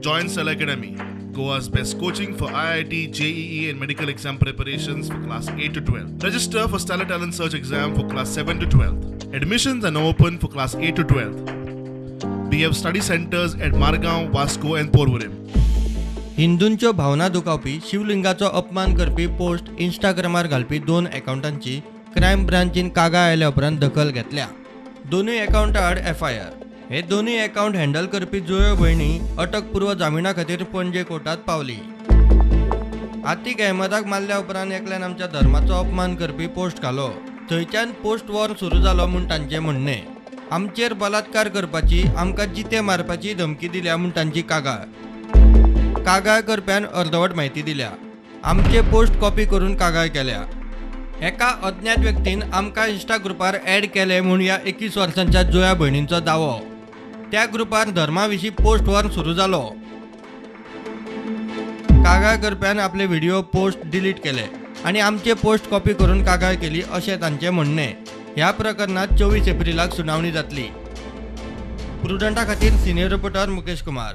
Join Cell Academy, Goa's best coaching for IIT, JEE and medical exam preparations for class 8 to 12. Register for Stellar Talent Search exam for class 7 to 12. Admissions are now open for class 8 to 12. We have study centers at Margaon, Vasco and Porvorim. हिंदूंच्यो भावना दुखावपी शिवलिंगाचो अपमान करपी post इंस्टाग्रामार घालपी 2 अकाउंटांची crime ब्रांचीन कागाळ आयल्या उपरांत दखल घेतल्या. दोनूय अकाउंटा आड FIR. हे दोनूय अकाउंट हँडल करपी जुळ्यो भयणी अटकपूर्व जामिना खातीर पणजे कोर्टात पावली. आतीक अहमदाक मारल्या उपरांत एकल्यान आमच्या धर्माचो अपमान करपी पोस्ट घालो. थंयच्यान पोस्ट वॉर सुरू जालो म्हूण तांचें म्हणणें. आमचेर बलात्कार करपाची, आमकां जिते मारपाची धमकी दिल्या म्हूण तांची कागाळ. कागाळ करप्यान अर्दवट म्हायती दिल्या. आमचे पोस्ट कॉपी करून कागाळ केल्या. एका अज्ञात व्यक्तीन आमकां इंस्टा ग्रुपार ॲड केले म्हूण ह्या 21 वर्सांच्या जुळ्या भयणींचो दावो. त्या ग्रुपार धर्मा विशीं पोस्ट वॉर सुरू जालो. कागाळ करप्यान आपले व्हिडिओ पोस्ट डिलीट केले आनी आमचे पोस्ट कॉपी करून कागाळ केली अशें तांचें म्हणणें. ह्या प्रकरणात 24 एप्रिलाक सुनावणी जातली. प्रुडंटा खातीर सिनियर रिपोर्टर मुकेश कुमार.